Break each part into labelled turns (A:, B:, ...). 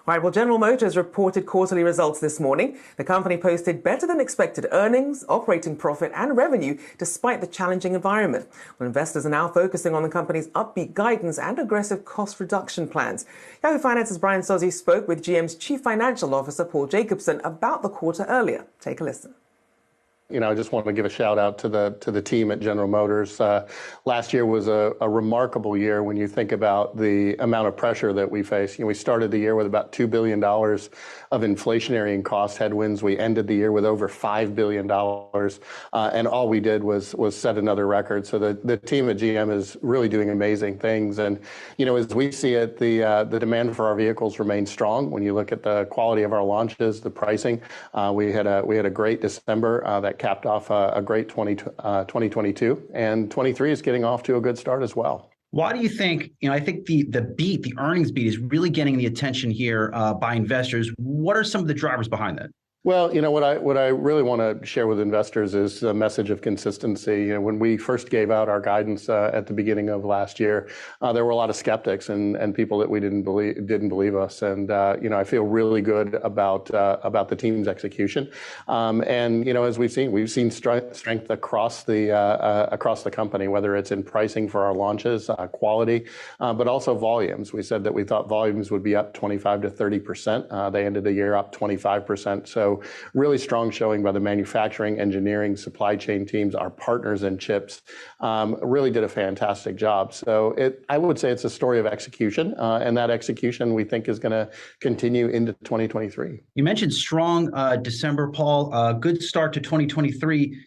A: Right, well, General Motors reported quarterly results this morning. The company posted better than expected earnings, operating profit and revenue despite the challenging environment. Well, investors are now focusing on the company's upbeat guidance and aggressive cost reduction plans. Yahoo Finance's Brian Sozzi spoke with GM's Chief Financial Officer, Paul Jacobson, about the quarter earlier. Take a listen.
B: I just want to give a shout out to the team at General Motors. Last year was a remarkable year when you think about the amount of pressure that we faced. We started the year with about $2 billion of inflationary and cost headwinds. We ended the year with over $5 billion, and all we did was set another record. So the team at GM is really doing amazing things. And as we see it, the demand for our vehicles remains strong. When you look at the quality of our launches, the pricing, we had a great December that capped off a great 2022, and 23 is getting off to a good start as well.
C: Why do you think, I think the earnings beat is really getting the attention here by investors. What are some of the drivers behind that?
B: Well, what I really want to share with investors is a message of consistency. When we first gave out our guidance at the beginning of last year, there were a lot of skeptics and people that we didn't believe us. And I feel really good about the team's execution. And as we've seen strength across the company, whether it's in pricing for our launches, quality, but also volumes. We said that we thought volumes would be up 25 to 30%. They ended the year up 25%. So really strong showing by the manufacturing, engineering, supply chain teams. Our partners in chips really did a fantastic job. So I would say it's a story of execution, and that execution we think is going to continue into 2023.
C: You mentioned strong December, Paul. Good start to 2023.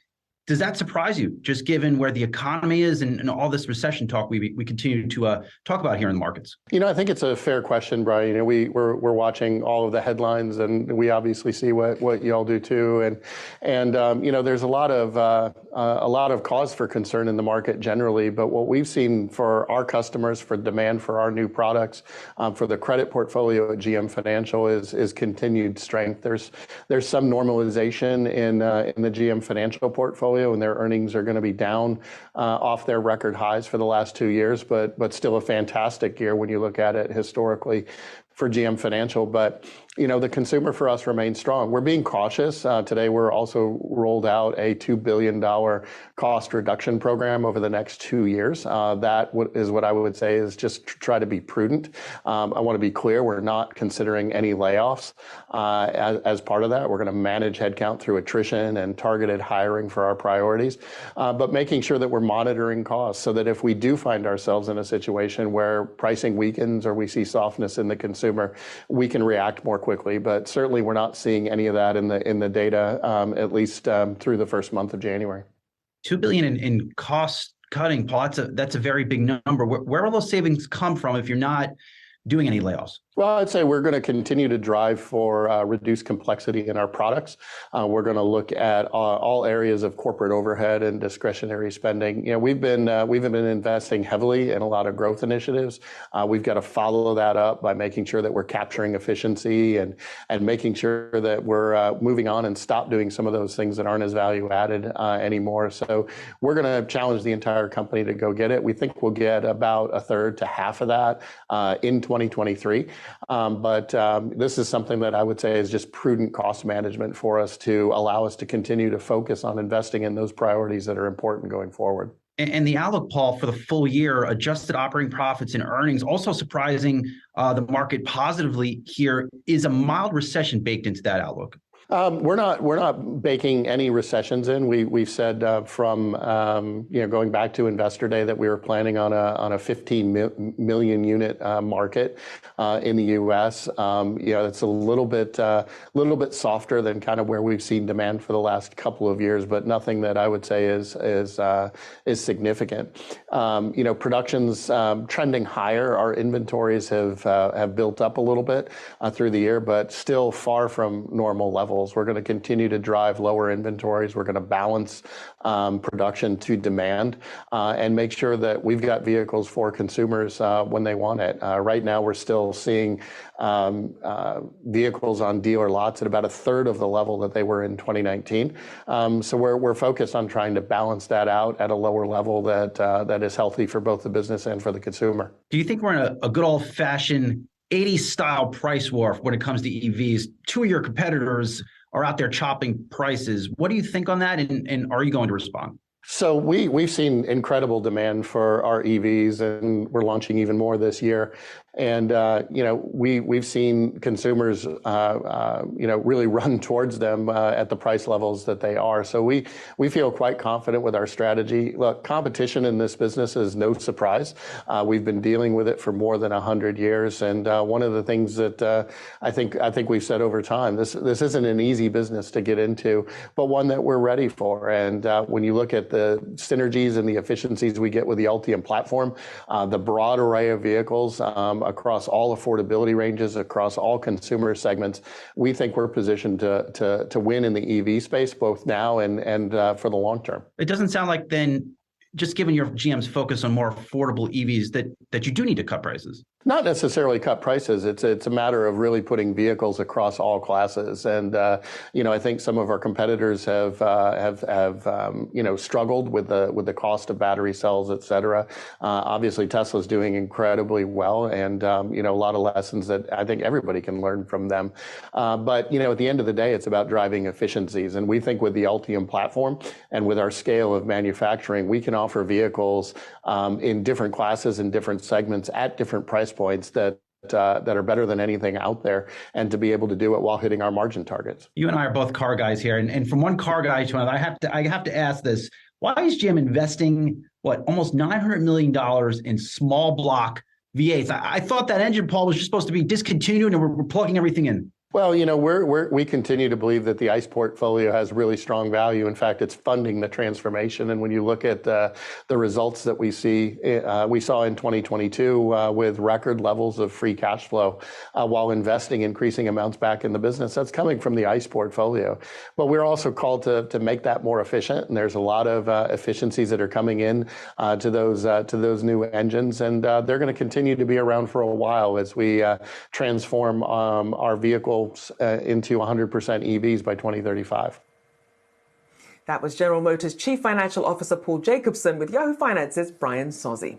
C: Does that surprise you, just given where the economy is and all this recession talk we continue to talk about here in the markets?
B: I think it's a fair question, Brian. We're watching all of the headlines, and we obviously see what y'all do too. And there's a lot of cause for concern in the market generally. But what we've seen for our customers, for demand for our new products, for the credit portfolio at GM Financial is continued strength. There's some normalization in the GM Financial portfolio, and their earnings are going to be down off their record highs for the last 2 years, but still a fantastic year when you look at it historically for GM Financial. But the consumer for us remains strong. We're being cautious. Today, we're also rolled out a $2 billion cost reduction program over the next 2 years. That is what I would say is just try to be prudent. I want to be clear, we're not considering any layoffs as part of that. We're going to manage headcount through attrition and targeted hiring for our priorities, but making sure that we're monitoring costs so that if we do find ourselves in a situation where pricing weakens or we see softness in the consumer, we can react more quickly. But certainly we're not seeing any of that in the data, at least through the first month of January.
C: $2 billion in cost cutting, Paul, that's a very big number. Where will those savings come from if you're not doing any layoffs?
B: Well, I'd say we're going to continue to drive for reduced complexity in our products. We're going to look at all areas of corporate overhead and discretionary spending. We've been investing heavily in a lot of growth initiatives. We've got to follow that up by making sure that we're capturing efficiency and making sure that we're moving on and stop doing some of those things that aren't as value added anymore. So we're going to challenge the entire company to go get it. We think we'll get about a third to half of that in 2023. But this is something that I would say is just prudent cost management for us to allow us to continue to focus on investing in those priorities that are important going forward.
C: And the outlook, Paul, for the full year, adjusted operating profits and earnings, also surprising the market positively here. Is a mild recession baked into that outlook?
B: We're not baking any recessions in. We've said from going back to Investor Day that we were planning on a 15 million unit market in the U.S. It's a little bit softer than kind of where we've seen demand for the last couple of years, but nothing that I would say is significant. Production's trending higher. Our inventories have built up a little bit through the year, but still far from normal levels. We're going to continue to drive lower inventories. We're going to balance production to demand and make sure that we've got vehicles for consumers when they want it. Right now, we're still seeing vehicles on dealer lots at about a third of the level that they were in 2019. So we're focused on trying to balance that out at a lower level that is healthy for both the business and for the consumer.
C: Do you think we're in a good old-fashioned '80s style price war when it comes to EVs. Two of your competitors are out there chopping prices. What do you think on that? And are you going to respond?
B: So we've seen incredible demand for our EVs, and we're launching even more this year. And we've seen consumers really run towards them at the price levels that they are. So we feel quite confident with our strategy. Look, competition in this business is no surprise. We've been dealing with it for more than 100 years, and one of the things that I think we've said over time, this isn't an easy business to get into, but one that we're ready for. And when you look at the synergies and the efficiencies we get with the Ultium platform, the broad array of vehicles across all affordability ranges, across all consumer segments, we think we're positioned to win in the EV space, both now and for the long term.
C: It doesn't sound like then, just given your GM's focus on more affordable EVs, that you do need to cut prices.
B: Not necessarily cut prices. It's a matter of really putting vehicles across all classes. And I think some of our competitors have struggled with the cost of battery cells, et cetera. Obviously, Tesla's doing incredibly well, and a lot of lessons that I think everybody can learn from them. But at the end of the day, it's about driving efficiencies. And we think with the Ultium platform and with our scale of manufacturing, we can offer vehicles in different classes and different segments at different price points that are better than anything out there, and to be able to do it while hitting our margin targets.
C: You and I are both car guys here, and from one car guy to another, I have to ask this: why is GM investing almost $900 million in small block V8s? I thought that engine, Paul, was just supposed to be discontinued, and we're plugging everything in.
B: Well, we continue to believe that the ICE portfolio has really strong value. In fact, it's funding the transformation. And when you look at the results that we saw in 2022 with record levels of free cash flow while investing increasing amounts back in the business, that's coming from the ICE portfolio. But we're also called to make that more efficient. And there's a lot of efficiencies that are coming in to those new engines. And they're going to continue to be around for a while as we transform our vehicle into 100% EVs by 2035.
A: That was General Motors Chief Financial Officer Paul Jacobson with Yahoo Finance's Brian Sozzi.